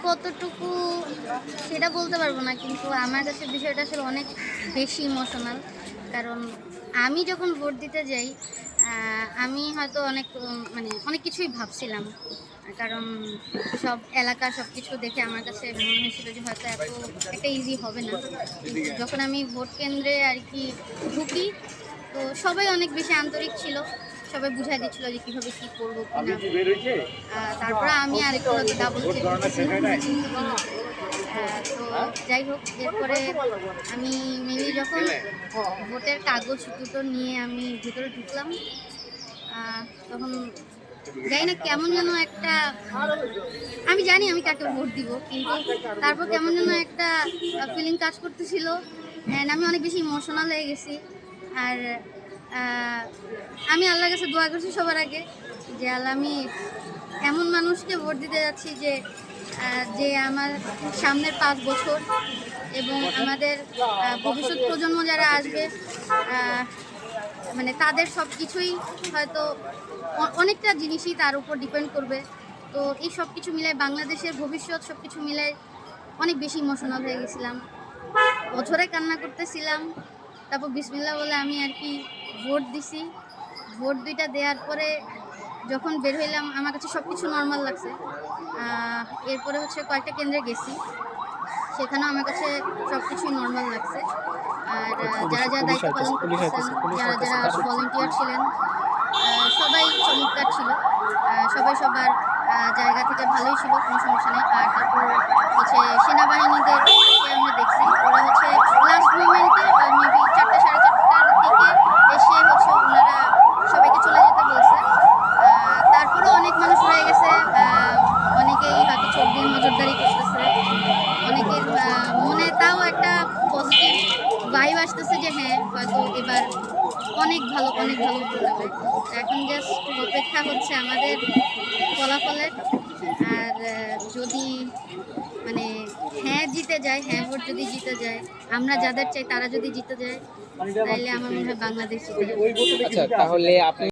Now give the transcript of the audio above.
কতটুকু সেটা বলতে পারবো না, কিন্তু আমার কাছে বিষয়টা আসলে অনেক বেশি ইমোশনাল। কারণ আমি যখন ভোট দিতে যাই, আমি হয়তো মানে অনেক কিছুই ভাবছিলাম। কারণ সব এলাকা সব কিছু দেখে আমার কাছে মনে হয়েছিল যে হয়তো একটা ইজি হবে না। কিন্তু যখন আমি ভোট কেন্দ্রে আর কি ঢুকি, তো সবাই অনেক বেশি আন্তরিক ছিল। সবাই বুঝাই দিচ্ছিল যে কিভাবে কি করবো কি না করবো। তারপরে আমি আরেকটু হয়তো ডাবল চেক করতেছিলাম যে চিন্তা কি না। তো যাই হোক, এরপরে আমি মেনলি যখন ভোটের কাগজ দুটো নিয়ে আমি ভিতরে ঢুকলাম, তখন জানি না কেমন যেন একটা, আমি জানি আমি কাকে ভোট দিব, কিন্তু তারপর কেমন যেন একটা ফিলিং কাজ করতেছিল। অ্যান্ড আমি অনেক বেশি ইমোশনাল হয়ে গেছি। আর আমি আল্লাহর কাছে দোয়া করছি সবার আগে, যে আল্লাহ, আমি এমন মানুষকে ভোট দিতে যাচ্ছি যে আমার সামনের 5 বছর এবং আমাদের ভবিষ্যৎ প্রজন্ম যারা আসবে, মানে তাদের সব কিছুই হয়তো অনেকটা জিনিসই তার উপর ডিপেন্ড করবে। তো এই সব কিছু মিলায় বাংলাদেশের ভবিষ্যৎ সব কিছু মিলায় অনেক বেশি ইমোশনাল হয়ে গেছিলাম, বছরে কান্না করতেছিলাম। তারপর বিসমিল্লাহ বলে আমি আর কি ভোট দিছি। ভোট দুইটা দেওয়ার পরে যখন বের হইলাম, আমার কাছে সব কিছু নর্মাল লাগছে। এরপরে হচ্ছে কয়েকটা কেন্দ্রে গেছি, সেখানেও আমার কাছে সব কিছুই নর্মাল লাগছে। আর যারা যারা দায়িত্ব পালন করতেছেন, যারা যারা ভলেন্টিয়ার ছিলেন, সবাই চমৎকার ছিল। সবাই সবার জায়গা থেকে ভালোই ছিল, কোনো সমস্যা নেই। আর তারপর হচ্ছে সেনাবাহিনীদেরকে আমরা দেখছি, ওরা হচ্ছে লাস্ট মোমেন্টে মেবি 4টা সাড়ে 4টার দিকে এসে হচ্ছে ওনারা সবাইকে চলে যেতে বলছে। তারপরেও অনেক মানুষ রয়ে গেছে, অনেকেই হয়তো চোখ দিয়ে নজরদারি করতেছে, অনেকের মনে তাও একটা পজিটিভ ভাইব আসতেছে যে হ্যাঁ, হয়তো এবার অনেক ভালো হতে যাবে। এখন জাস্ট অপেক্ষা হচ্ছে আমাদের ফলাফলের। আর যদি মানে হ্যাঁ জিতে যায়, হ্যাঁ ভোট যদি জিতে যায়, আমরা যাদের চাই তারা যদি জিতে যায়, তাহলে আমার মনে হয় বাংলাদেশ জিতে যাবে। আচ্ছা, তাহলে আপনি